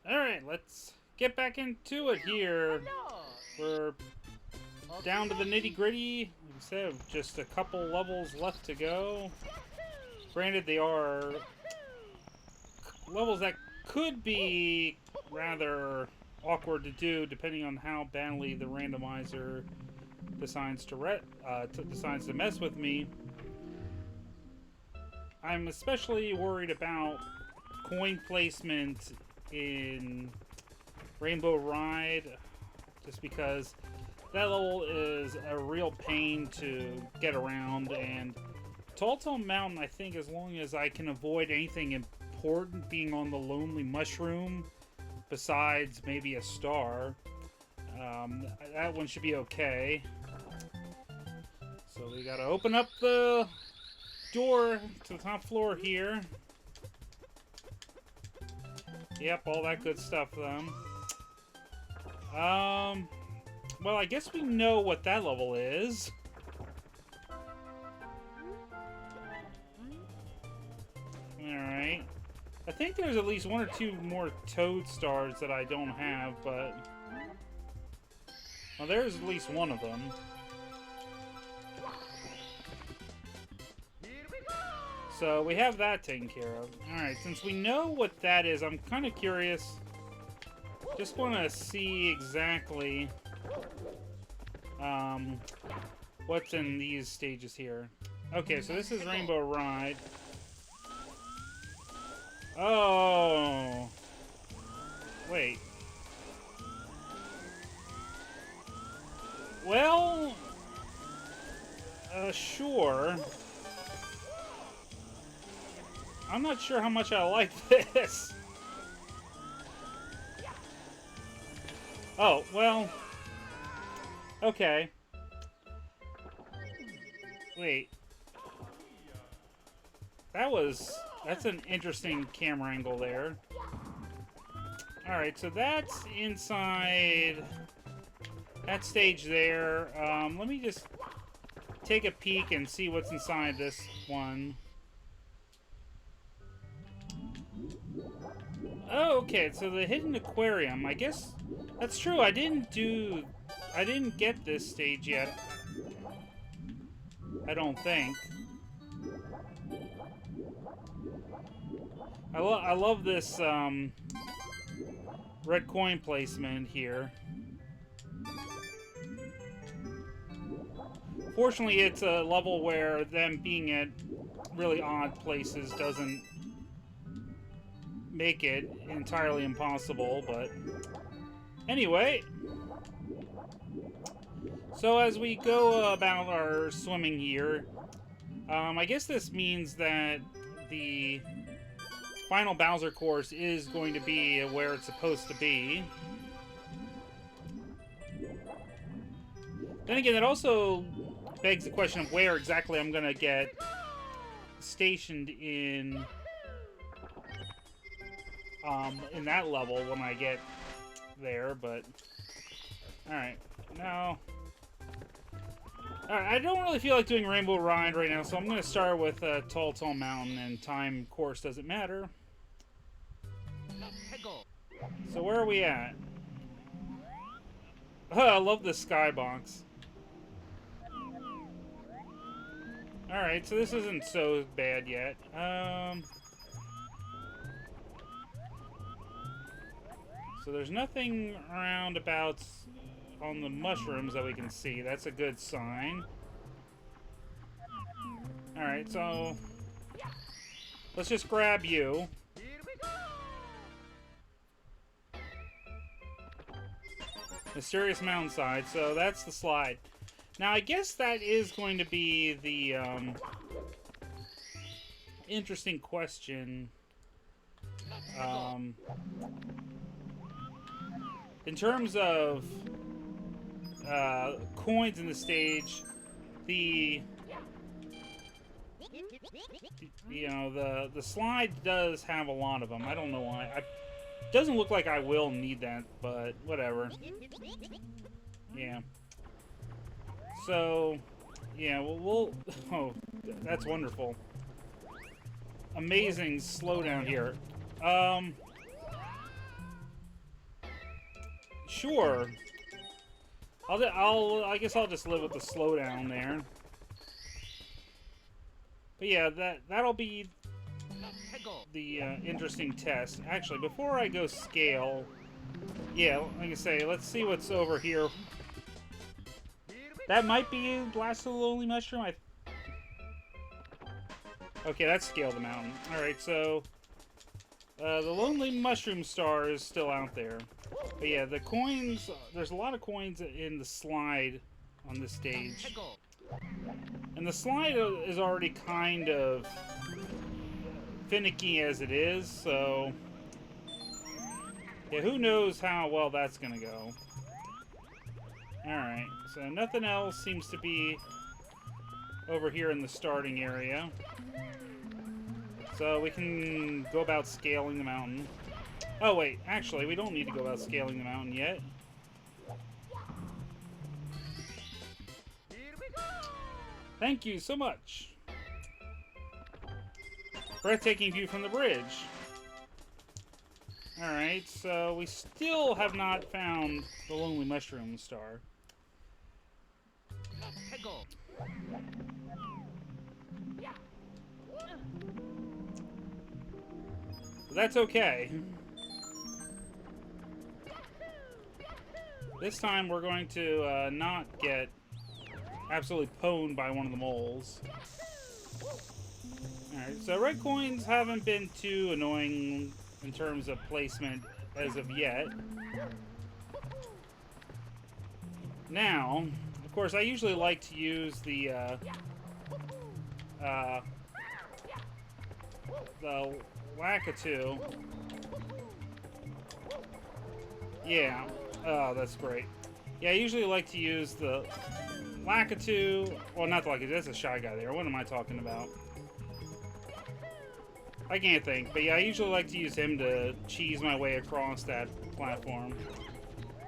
Alright, let's get back into it here. We're down to the nitty-gritty. Like I said, just a couple levels left to go. Granted, they are levels that could be rather awkward to do, depending on how badly the randomizer decides to mess with me. I'm especially worried about coin placement in Rainbow Ride, just because that level is a real pain to get around, and Tall Mountain, I think, as long as I can avoid anything important being on the Lonely Mushroom, besides maybe a star, that one should be okay. So we gotta open up the door to the top floor here. Yep, all that good stuff, then. Well, I guess we know what that level is. Alright. I think there's at least one or two more toad stars that I don't have, but... well, there's at least one of them. So we have that taken care of. Alright, since we know what that is, I'm kind of curious. Just want to see exactly what's in these stages here. Okay, so this is Rainbow Ride. Oh. Wait. Well, sure. I'm not sure how much I like this. Oh, well. Okay. Wait. That's an interesting camera angle there. Alright, so that's inside that stage there. Let me just take a peek and see what's inside this one. Oh, okay, so the hidden aquarium. I guess that's true. I didn't get this stage yet. I don't think. I love this red coin placement here. Fortunately, it's a level where them being at really odd places doesn't make it entirely impossible, but anyway. So as we go about our swimming here, I guess this means that the final Bowser course is going to be where it's supposed to be. Then again, it also begs the question of where exactly I'm going to get stationed in that level when I get there, but alright, no. Alright, I don't really feel like doing Rainbow Ride right now, so I'm going to start with Tall Mountain, and time, course, doesn't matter. So where are we at? Oh, I love the skybox. Alright, so this isn't so bad yet. So there's nothing around about on the mushrooms that we can see. That's a good sign. Alright, so let's just grab you. Mysterious Mountainside, so that's the slide. Now, I guess that is going to be the interesting question. In terms of coins in the stage, the slide does have a lot of them. I don't know why. It doesn't look like I will need that, but whatever. Yeah. So, yeah, we'll oh, that's wonderful. Amazing slowdown here. Sure. I guess I'll just live with the slowdown there. But yeah, that'll be the interesting test. Actually, before I go scale, yeah, like I say, let's see what's over here. That might be Blast of the Lonely Mushroom. Okay, that's Scale the Mountain. Alright, so the Lonely Mushroom Star is still out there. But yeah, the coins, there's a lot of coins in the slide on this stage. And the slide is already kind of finicky as it is, so yeah, who knows how well that's gonna go. Alright, so nothing else seems to be over here in the starting area. So we can go about scaling the mountain. Oh wait, actually, we don't need to go about scaling the mountain yet. Thank you so much. Breathtaking view from the bridge. Alright, so we still have not found the Lonely Mushroom Star. But that's okay. This time we're going to not get absolutely pwned by one of the moles. Alright, so red coins haven't been too annoying in terms of placement as of yet. Now, of course, I usually like to use the Lakitu. Yeah, oh, that's great. Yeah, I usually like to use the Lakitu. Well, not the Lakitu, that's a Shy Guy there. What am I talking about? I can't think, but yeah, I usually like to use him to cheese my way across that platform.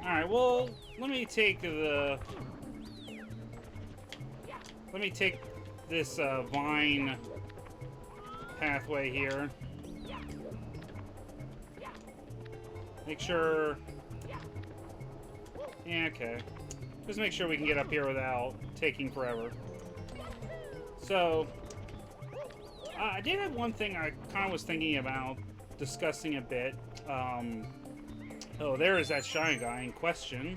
Alright, well, let me take this vine pathway here. Make sure... Yeah, okay. Just make sure we can get up here without taking forever. So, I did have one thing I kind of was thinking about discussing a bit. Oh, there is that Shy Guy in question.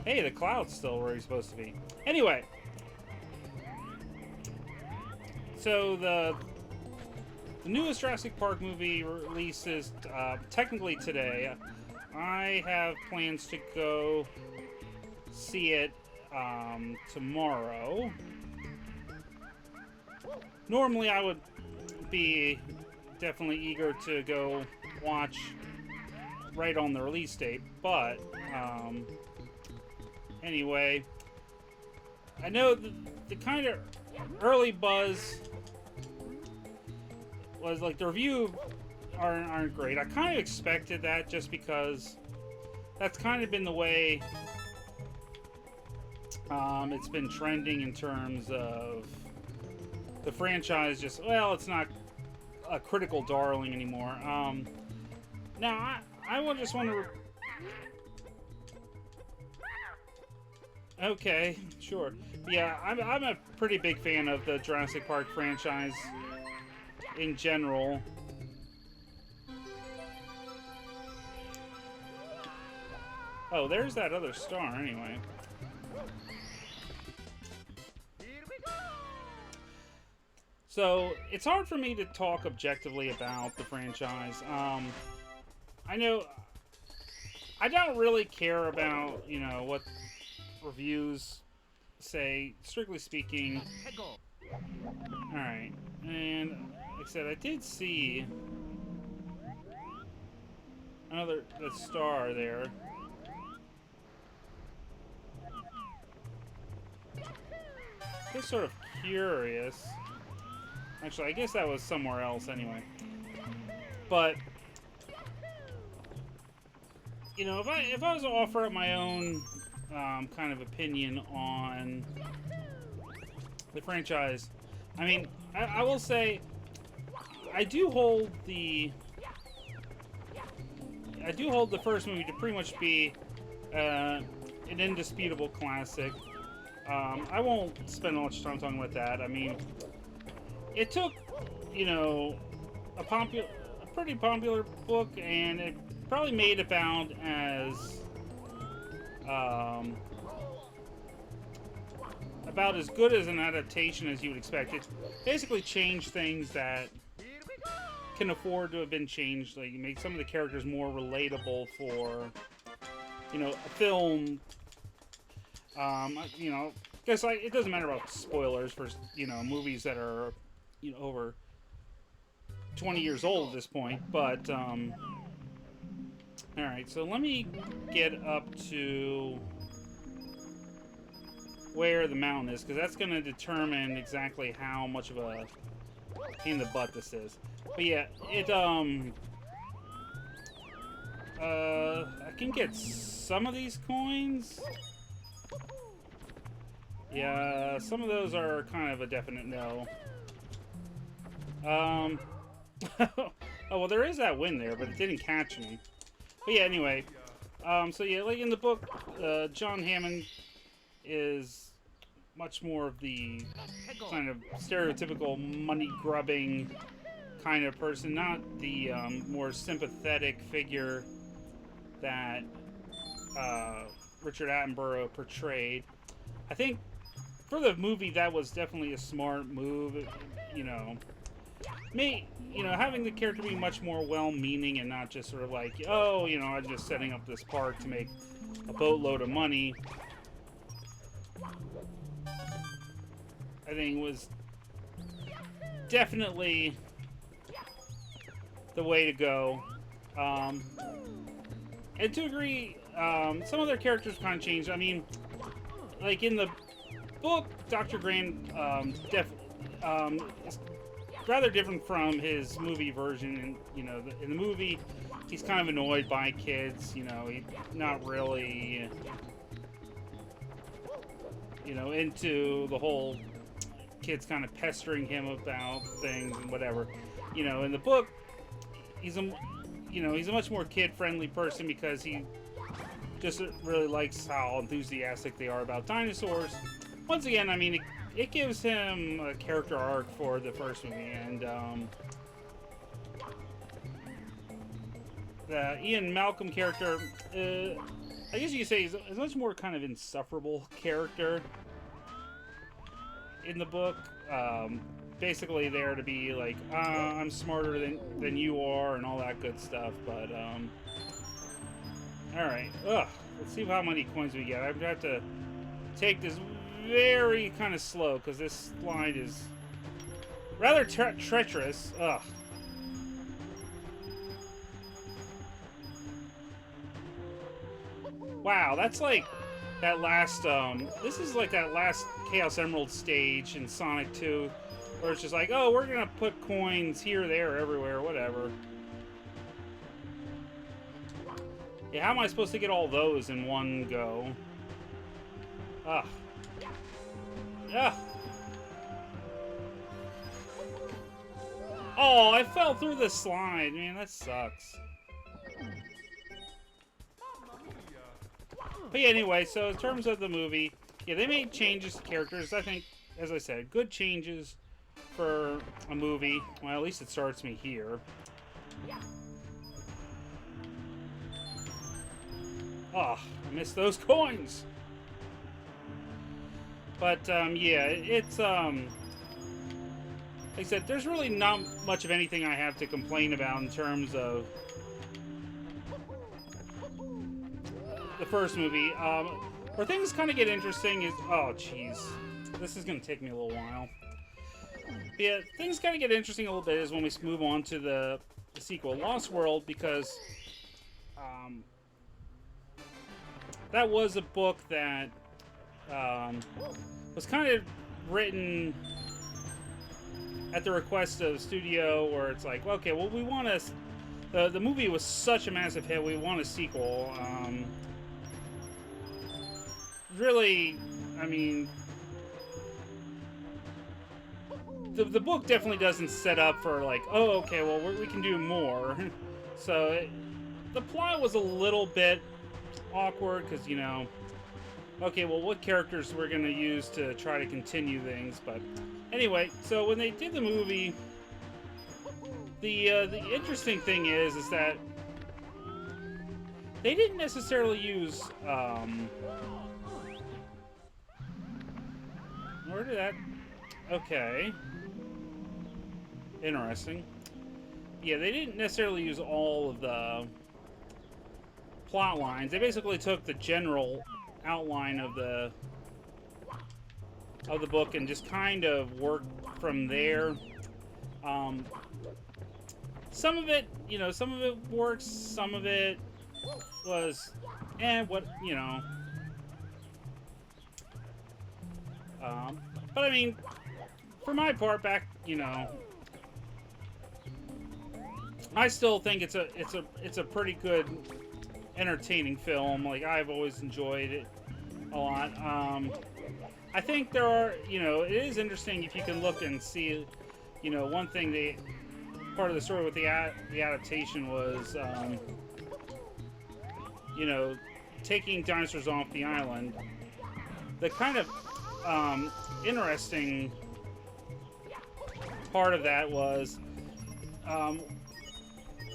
Hey, the cloud's still where he's supposed to be. Anyway. So, the newest Jurassic Park movie releases technically today. I have plans to go see it tomorrow. Normally I would be definitely eager to go watch right on the release date, but anyway, I know the kind of early buzz was like the review aren't great. I kind of expected that just because that's kind of been the way it's been trending in terms of the franchise. Just, well, it's not a critical darling anymore. Now I just want to. Okay, sure. Yeah, I'm a pretty big fan of the Jurassic Park franchise in general. Oh, there's that other star anyway. So, it's hard for me to talk objectively about the franchise. I know I don't really care about, you know, what reviews say, strictly speaking. Alright, and like I said, I did see another star there. Just sort of curious. Actually, I guess that was somewhere else anyway. But you know, if I was to offer up my own kind of opinion on the franchise, I mean, I will say I do hold the I do hold the first movie to pretty much be an indisputable classic. I won't spend much time talking about that. I mean, it took, you know, a pretty popular book, and it probably made about as good as an adaptation as you would expect. It basically changed things that can afford to have been changed. Like, make some of the characters more relatable for, you know, a film. You know, guess it doesn't matter about spoilers for, you know, movies that are, you know, over 20 years old at this point. But all right, so let me get up to where the mountain is, because that's going to determine exactly how much of a pain in the butt this is. But yeah, I can get some of these coins. Yeah, some of those are kind of a definite no. Oh, well, there is that win there, but it didn't catch me. But yeah, anyway. So yeah, like in the book, John Hammond is much more of the kind of stereotypical money-grubbing kind of person, not the more sympathetic figure that Richard Attenborough portrayed. I think for the movie, that was definitely a smart move. You know, having the character be much more well-meaning and not just sort of like, oh, you know, I'm just setting up this park to make a boatload of money. I think was definitely the way to go. And to agree, some of their characters kind of changed. I mean, like in the book, Dr. Grant is rather different from his movie version. And, you know, in the movie, he's kind of annoyed by kids. You know, he's not really, you know, into the whole kids kind of pestering him about things and whatever. You know, in the book, he's a much more kid-friendly person because he just really likes how enthusiastic they are about dinosaurs. Once again, I mean, it gives him a character arc for the first movie, and the Ian Malcolm character, I guess you could say is a much more kind of insufferable character in the book. Basically there to be like, I'm smarter than you are and all that good stuff, but alright, let's see how many coins we get. I've got to take this very kind of slow because this slide is rather treacherous. Wow, that's like that last, this is like that last Chaos Emerald stage in Sonic 2, where it's just like, oh, we're gonna put coins here, there, everywhere, whatever. Yeah, how am I supposed to get all those in one go? Ugh. Ugh. Oh, I fell through the slide. Man, that sucks. But yeah, anyway, so in terms of the movie, yeah, they made changes to characters. I think, as I said, good changes for a movie. Well, at least it starts me here. Oh, I missed those coins. But, yeah, it's, like I said, there's really not much of anything I have to complain about in terms of the first movie. Where things kind of get interesting is... Oh, jeez. This is going to take me a little while. But yeah, things kind of get interesting a little bit is when we move on to the sequel, Lost World, because that was a book that was kind of written at the request of the studio, where it's like, okay, well, we want to... The movie was such a massive hit, we want a sequel. Really, I mean, the book definitely doesn't set up for like, oh, okay, well, we can do more. So the plot was a little bit awkward because, you know, okay, well, what characters we're going to use to try to continue things, but anyway, so when they did the movie, the interesting thing is that they didn't necessarily use, where did that, okay, interesting. Yeah, they didn't necessarily use all of the plot lines. They basically took the general outline of the book and just kind of worked from there. Some of it, you know, some of it works, some of it was, what, you know. But I mean, for my part, back, you know, I still think it's a pretty good, entertaining film. Like, I've always enjoyed it a lot. I think there are, you know, it is interesting if you can look and see, you know, one thing part of the story with the adaptation was, you know, taking dinosaurs off the island. The kind of interesting part of that was,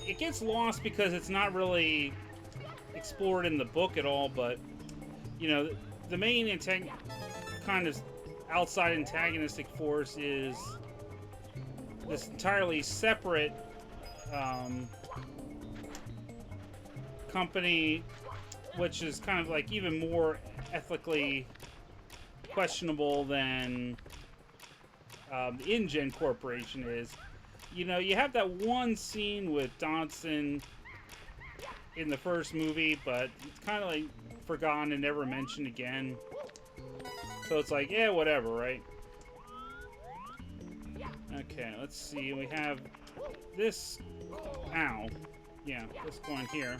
it gets lost because it's not really explored in the book at all, but, you know, the main kind of outside antagonistic force is this entirely separate company, which is kind of like even more ethically questionable than the Inn-Zhano Corporation is. You know, you have that one scene with Dodson in the first movie, but it's kind of like forgotten and never mentioned again. So it's like, yeah, whatever, right? Okay, let's see. We have this. Ow. Yeah, let's go in here.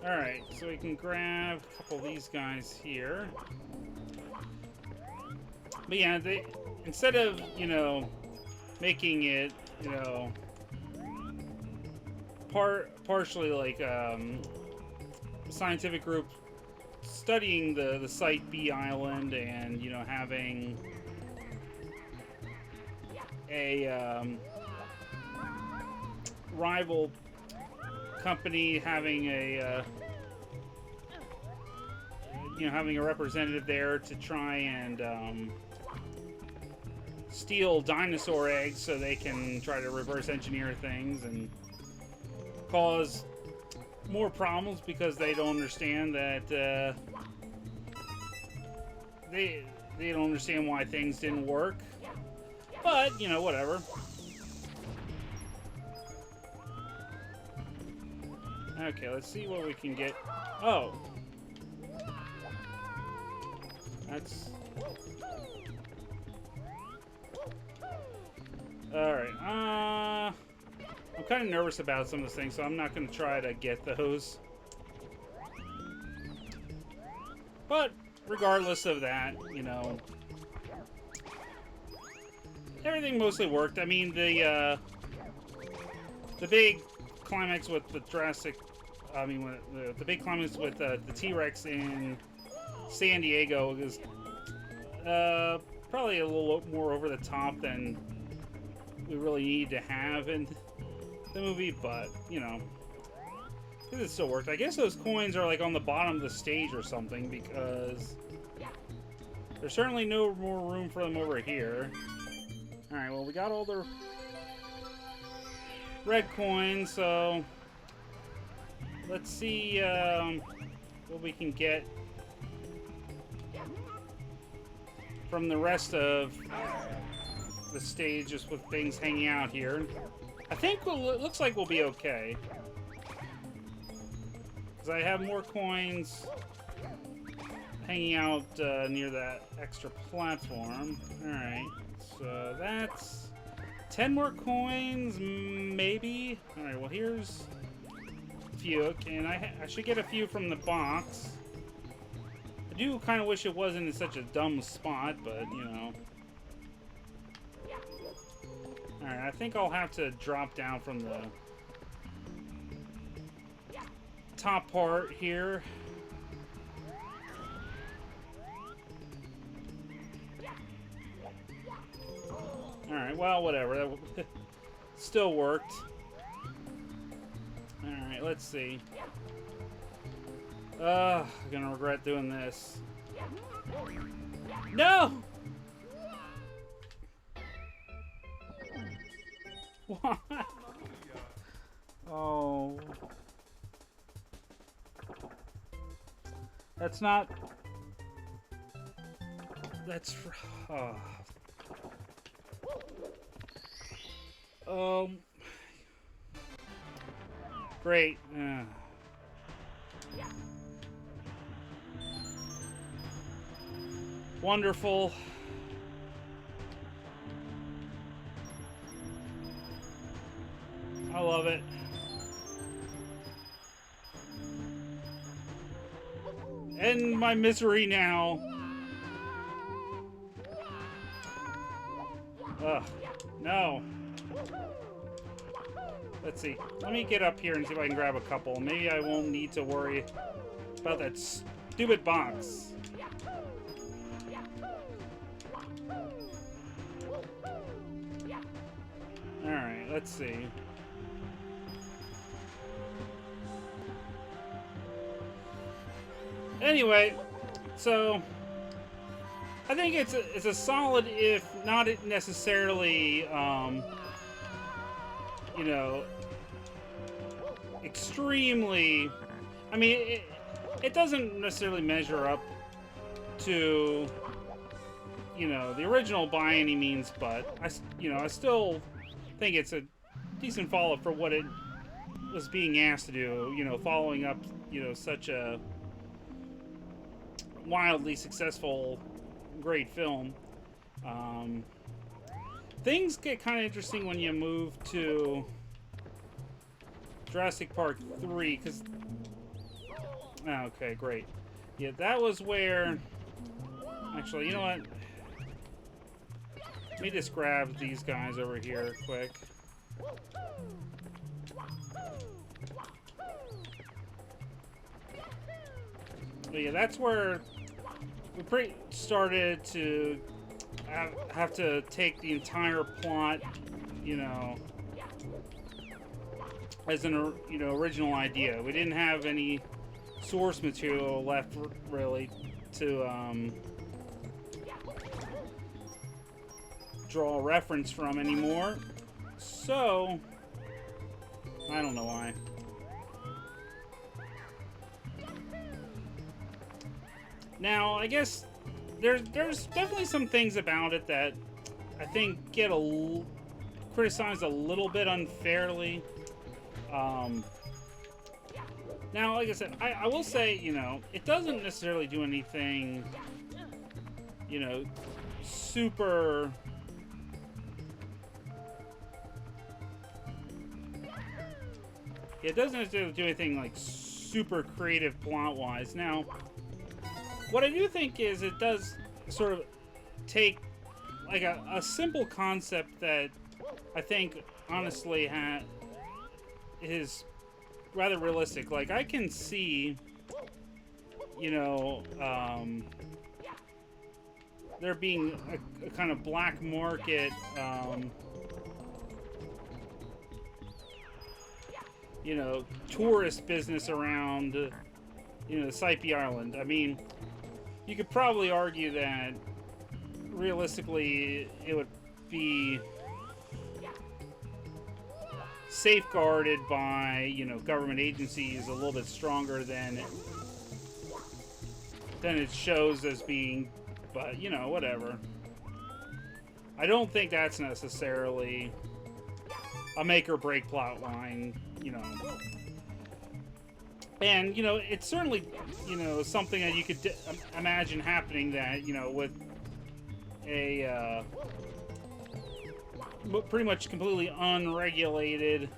Alright, so we can grab a couple of these guys here. But yeah, instead of, you know, making it, you know, partially like a scientific group studying the Site B Island and, you know, having a rival company having a you know, having a representative there to try and steal dinosaur eggs so they can try to reverse engineer things and cause more problems because they don't understand that they don't understand why things didn't work. But, you know, whatever. Okay, let's see what we can get. Oh. That's... Alright, I'm kind of nervous about some of those things, so I'm not going to try to get those. But, regardless of that, you know, everything mostly worked. I mean, the big climax with the Jurassic... I mean, the big climax with the T-Rex in San Diego is probably a little more over the top than we really need to have in the movie, but, you know, it still worked. I guess those coins are like on the bottom of the stage or something, because there's certainly no more room for them over here. Alright, well, we got all the red coins, so let's see what we can get from the rest of the stage, just with things hanging out here. I think it looks like we'll be okay, because I have more coins hanging out near that extra platform. Alright, so that's 10 more coins, maybe? Alright, well, here's a few. Okay, and I should get a few from the box. I do kind of wish it wasn't in such a dumb spot, but, you know. Alright, I think I'll have to drop down from the top part here. Alright, well, whatever. That still worked. Alright, let's see. I'm gonna regret doing this. No! What? Oh. That's not... That's... Oh. Great. Wonderful. I love it. End my misery now. Ugh. No. Let's see. Let me get up here and see if I can grab a couple. Maybe I won't need to worry about that stupid box. Alright, let's see. Anyway, so I think it's a solid, if not necessarily, you know, extremely. I mean, it doesn't necessarily measure up to, you know, the original by any means, but I still think it's a decent follow-up for what it was being asked to do. You know, following up, you know, such a wildly successful, great film. Things get kind of interesting when you move to Jurassic Park 3, because... Okay, great. Yeah, that was where... Actually, you know what? Let me just grab these guys over here quick. But yeah, that's where we started to have to take the entire plot, you know, as an original idea. We didn't have any source material left really to draw a reference from anymore. So I don't know why. Now, I guess there's definitely some things about it that I think get criticized a little bit unfairly. Now, like I said, I will say, you know, it doesn't necessarily do anything, you know, super... It doesn't necessarily do anything, like, super creative plot-wise. Now, what I do think is it does sort of take, like, a simple concept that I think, honestly, is rather realistic. Like, I can see, you know, there being a kind of black market, you know, tourist business around, you know, Saipi Island. I mean, you could probably argue that realistically it would be safeguarded by, you know, government agencies a little bit stronger than it shows as being, but, you know, whatever. I don't think that's necessarily a make or break plot line, you know. And, you know, it's certainly, you know, something that you could imagine happening, that, you know, with a pretty much completely unregulated,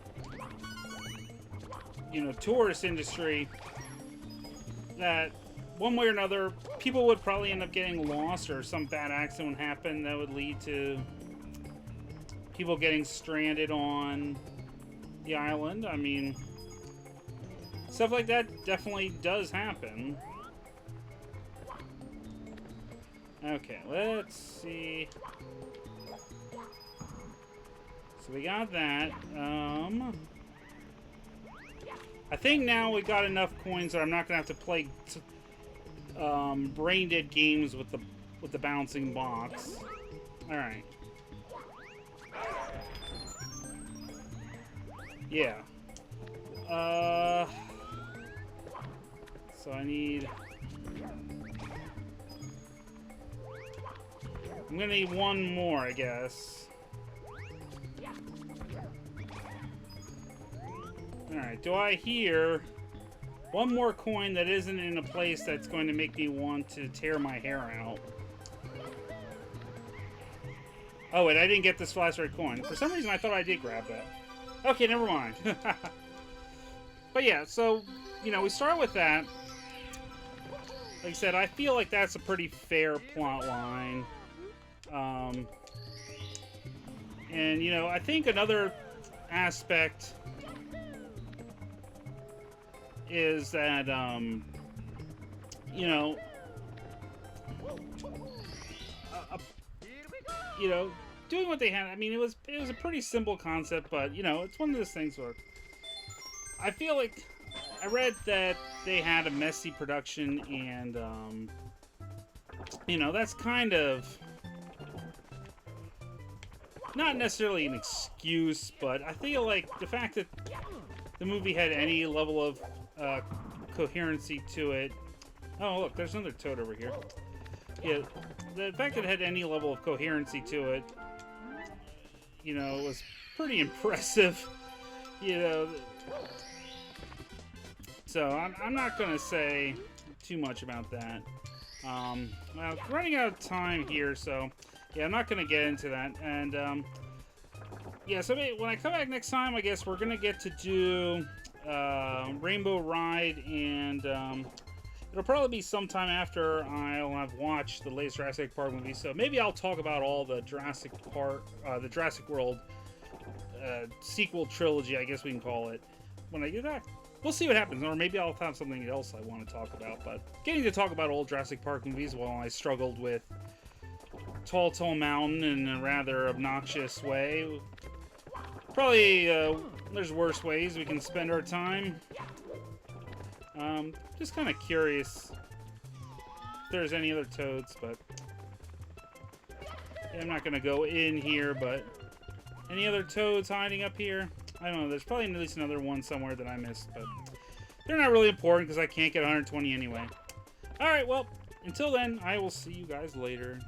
you know, tourist industry, that one way or another people would probably end up getting lost, or some bad accident would happen that would lead to, people getting stranded on the island. I mean, stuff like that definitely does happen. Okay, let's see. So we got that. I think now we got enough coins that I'm not gonna have to play brain dead games with the bouncing box. All right. Yeah. So I need. I'm gonna need one more, I guess. Alright, do I hear one more coin that isn't in a place that's going to make me want to tear my hair out? Oh, wait, I didn't get this last red coin. For some reason, I thought I did grab that. Okay, never mind. But yeah, so, you know, we start with that. Like I said, I feel like that's a pretty fair plot line. And, you know, I think another aspect is that, you know, doing what they had, I mean, it was a pretty simple concept, but, you know, it's one of those things where I feel like I read that they had a messy production, and, you know, that's kind of not necessarily an excuse, but I feel like the fact that the movie had any level of coherency to it. Oh, look, there's another toad over here. Yeah, the fact that it had any level of coherency to it, you know, was pretty impressive. You know, so I'm not gonna say too much about that. Well, running out of time here, so yeah, I'm not gonna get into that. And yeah, so when I come back next time, I guess we're gonna get to do Rainbow Ride, and it'll probably be sometime after I'll have watched the latest Jurassic Park movie. So maybe I'll talk about all the Jurassic World sequel trilogy, I guess we can call it, when I get back. We'll see what happens, or maybe I'll have something else I want to talk about. But getting to talk about old Jurassic Park movies while I struggled with Tall Mountain in a rather obnoxious way. Probably, there's worse ways we can spend our time. Just kind of curious if there's any other toads, but yeah, I'm not going to go in here, but any other toads hiding up here? I don't know, there's probably at least another one somewhere that I missed, but they're not really important because I can't get 120 anyway. Alright, well, until then, I will see you guys later.